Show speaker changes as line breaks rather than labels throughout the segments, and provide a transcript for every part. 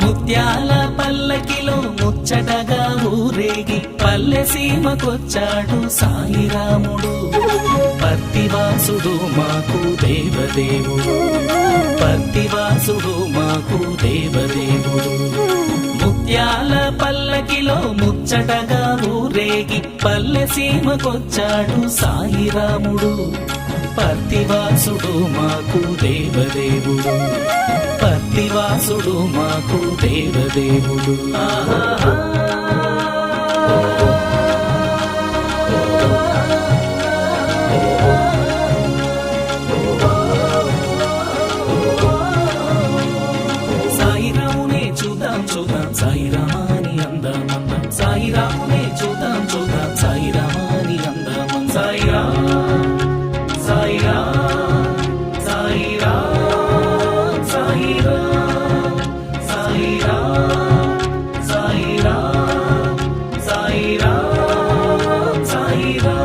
ముత్యాల పల్లకిలో ముచ్చటగా ఊరేగి పల్లె సీమకొచ్చాడు సాయిరాముడు. పత్తివాసుడు మాకు దేవదేవుడు, పత్తివాసుడు మాకు దేవదేవుడు. ముత్యాల పల్లకిలో ముచ్చటగా ఊరేగి పల్లె సీమకొచ్చాడు సాయిరాముడు. పత్తివాసుడు మాకు దేవదేవుడు, పత్తివాసుడు మాకు దేవదేవుడు. సాయిరామునే చూద్దాం చూద్దాం సాయిరామాని అందమందం, సాయిరామునే చూద్దాం చూద్దాం సాయిరామాని అందమం. సాయిరామ్ సాయిరామ్ సాయిరామ్ సాయిరామ్ సాయిరామ్ సాయిరామ్ సాయిరామ్ సాయిరామ్.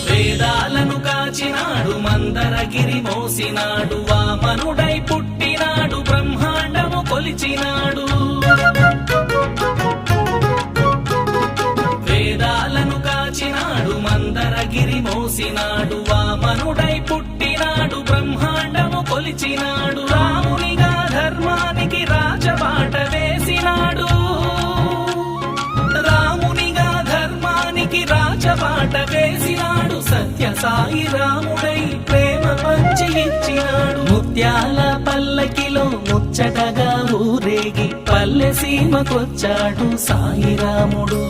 వేదాలను కాచినాడు, మందరగిరి మోసినాడు, వామనుడై పుట్టినాడు, బ్రహ్మాండము కొలిచినాడు. వేదాలను కాచినాడు, మందరగిరి మోసినాడు, వామనుడై పుట్టినాడు, బ్రహ్మాండము కొలిచినాడు. రామునిగా ధర్మానికి రాజబాట వేసినాడు, రామునిగా ధర్మానికి రాజబాట వేసినాడు. సత్య సాయి రాముడై ప్రేమ పంచి ఇచ్చినాడు. ముత్యాల పల్లకిలో ముచ్చటగా ఊరేగి పల్లె సీమకొచ్చాడు సాయిరాముడు.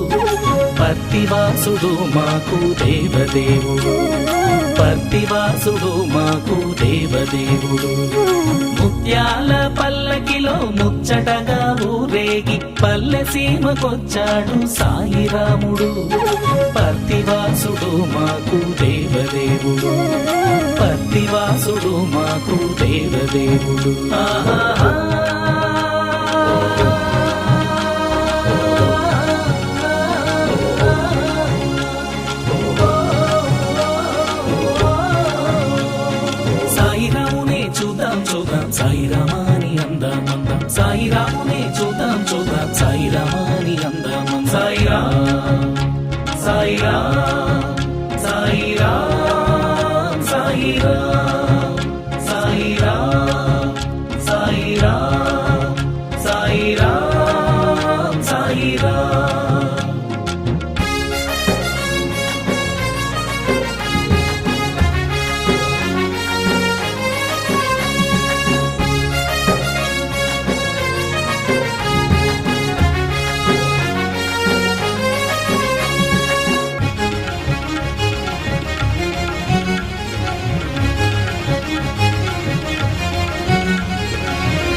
పత్తివాసుడు మాకు దేవదేవుడు, పత్తివాసుడు మాకు దేవదేవుడు. ముత్యాల పల్లకిలో ముచ్చటగా ఊరేగి పల్లె సీమకొచ్చాడు సాయిరాముడు. పత్తివాసుడు మాకు దేవదేవుడు, పత్తివాసుడు మాకు దేవదేవుడు. సాయిరామునే చూద్దాం చూద్దాం సాయిరామాని అందమందం, సాయిరామునే చూద్దాం చూద్దాం సాయిరామాని అందమం. సాయిరామ్ సాయిరామ్ సాయిరామ్ సాయిరామ్ సాయిరామ్ సాయిరామ్ సాయిరామ్ సాయిరామ్.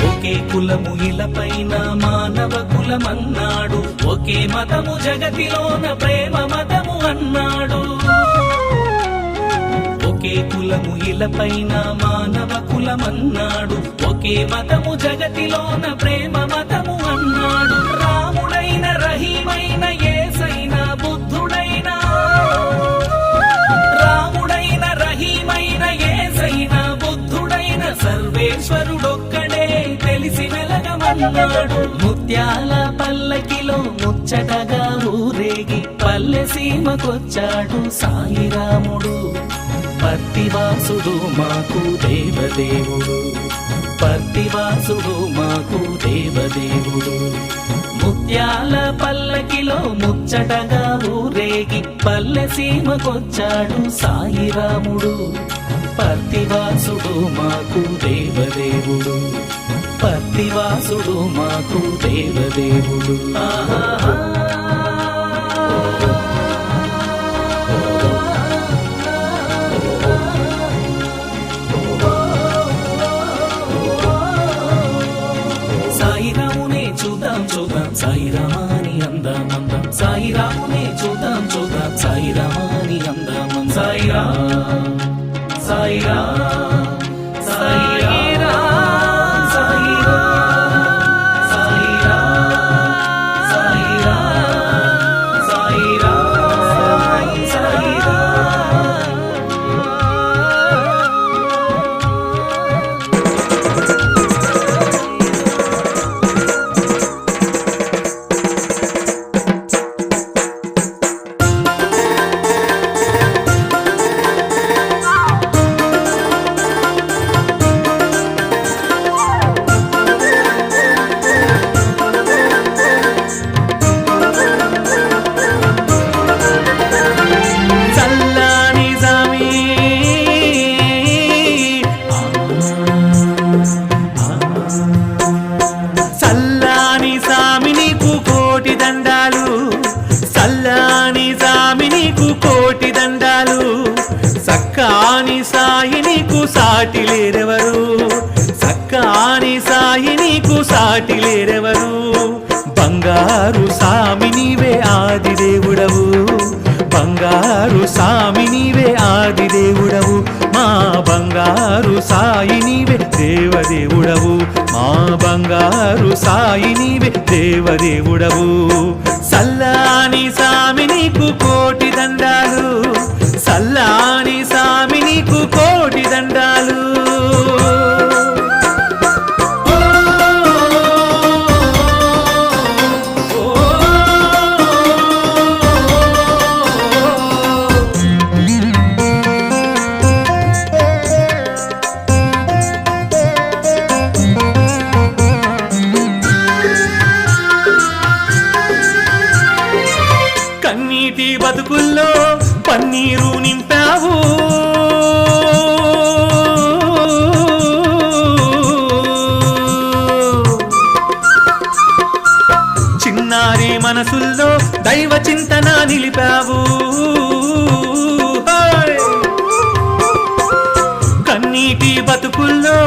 ఒకే కులము ఇలపైన మానవ కులమన్నాడు, ఒకే మతము జగతిలోన ప్రేమ మతము అన్నాడు. ఒకే కులము ఇలపైన మానవ కులమన్నాడు, ఒకే మతము జగతిలోన ప్రేమ మతము అన్నాడు. రాముడైన రహీమైన యేసైన బుద్ధుడైన, రాముడైన రహీమైన యేసైన బుద్ధుడైన సర్వేశ్వరుడొక్కడే తెలిసి వెలగమన్నాడు. ముత్యాల పల్లకిలో ముచ్చటగా ఊరేగి పల్లె సీమకొచ్చాడు సాయిరాముడు. పత్తివాసుడు మాకు దేవదేవుడు, పత్తివాసుడు మాకు దేవదేవుడు. ముత్యాల పల్లకిలో ముచ్చటగా ఊరేగి పల్లె సీమకొచ్చాడు సాయిరాముడు, పర్తివాసుడు మాకు దేవదేవుడు, పర్తివాసుడు మాకు దేవదేవుడు. సాయిరామునే చూద్దాం చూద్దాం సాయిరామాని అందమందం, సాయిరామునే చూద్దాం చూద్దాం సాయిరామాని అందమందం. సాయిరామ్ సాయిరామ్ సాయిరామ్ సాయిరామ్ సాయిరామ్ సాయిరామ్ సాయిరామ్.
సక్కాని సాయి నీకు సాటి లేరెవరు, సక్కాని సాయి నీకు సాటి లేరెవరు. బంగారు సామి నీవే ఆది దేవుడవు, బంగారు సామి నీవే ఆది దేవుడవు. మా బంగారు సాయి నీవే దేవదేవుడవు, మా బంగారు సాయి నీవే దేవదేవుడవు. సల్లాని సామి నీకు కోటి దండాలు, సల్లాని సామి నీకు కోటి దండాలు. కన్నీటి బతుకుల్లో పన్నీరు నింపావు, చిన్నారి మనసుల్లో దైవ చింతన నిలిపావు. కన్నీటి బతుకుల్లో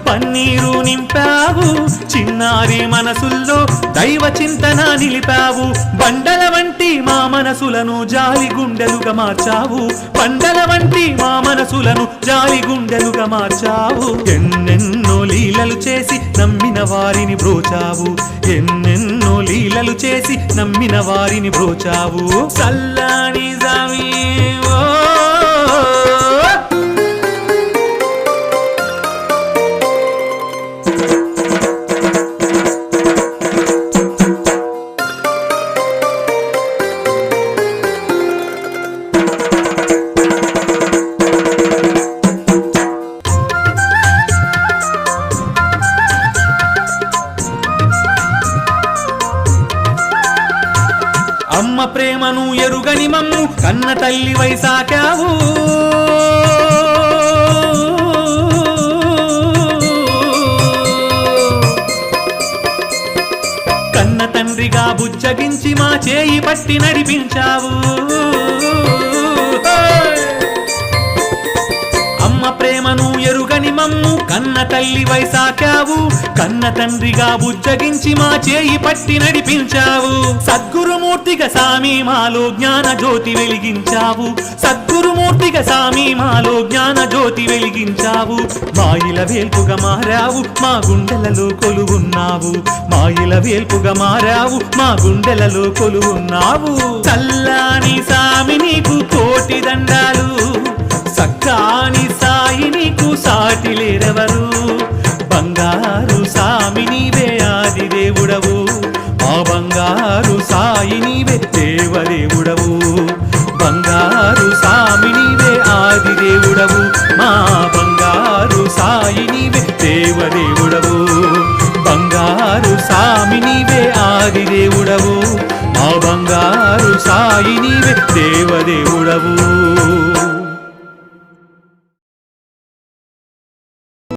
పన్నీరు నింపావు, చిన్నారి మనసుల్లో దైవ చింతన నిలిపావు. బండల వంటి మా మనసులను జాలి గుండెలుగా మార్చావు, బండల వంటి మా మనసులను జాలి గుండెలుగా మార్చావు. ఎన్నెన్నో లీలలు చేసి నమ్మిన వారిని బ్రోచావు, ఎన్నెన్నో లీలలు చేసి నమ్మిన వారిని బ్రోచావు. సల్లాని సామి ఓ అమ్మ ప్రేమను ఎరుగని మమ్ము కన్న తల్లి వైసాకావు, కన్న తండ్రిగా బుజ్జగించి మా చేయి పట్టి నడిపించావు. అమ్మ ప్రేమను ఎరుగని మమ్ము కన్న తల్లి వైసాకావు, కన్న తండ్రిగా బుజ్జగించి మా చేయి పట్టి నడిపించావు. సద్గురుమూర్తిగా సామి మాలో జ్ఞాన జ్యోతి వెలిగించావు, సద్గురుమూర్తిగా సామి మాలో జ్ఞాన జ్యోతి వెలిగించావు. మాయిల వేల్పుగా మారావు మా గుండెలలో కొలువున్నావు, మాయిల వేల్పుగా మారావు మా గుండెలలో కొలువున్నావు. చల్లాని సామి నీకు కోటి దండాలు, సక్కాని సాయి నీకు సాటి లేరెవరు. బంగారు సామి నీవే ఆది దేవుడవు, మా బంగారు సాయి నీవే దేవదేవుడవు. బంగారు సామి నీవే ఆది దేవుడవు, మా బంగారు సాయి నీవే దేవదేవుడవు. బంగారు సామి నీవే ఆది దేవుడవు, మా బంగారు సాయి నీవే దేవదేవుడవు.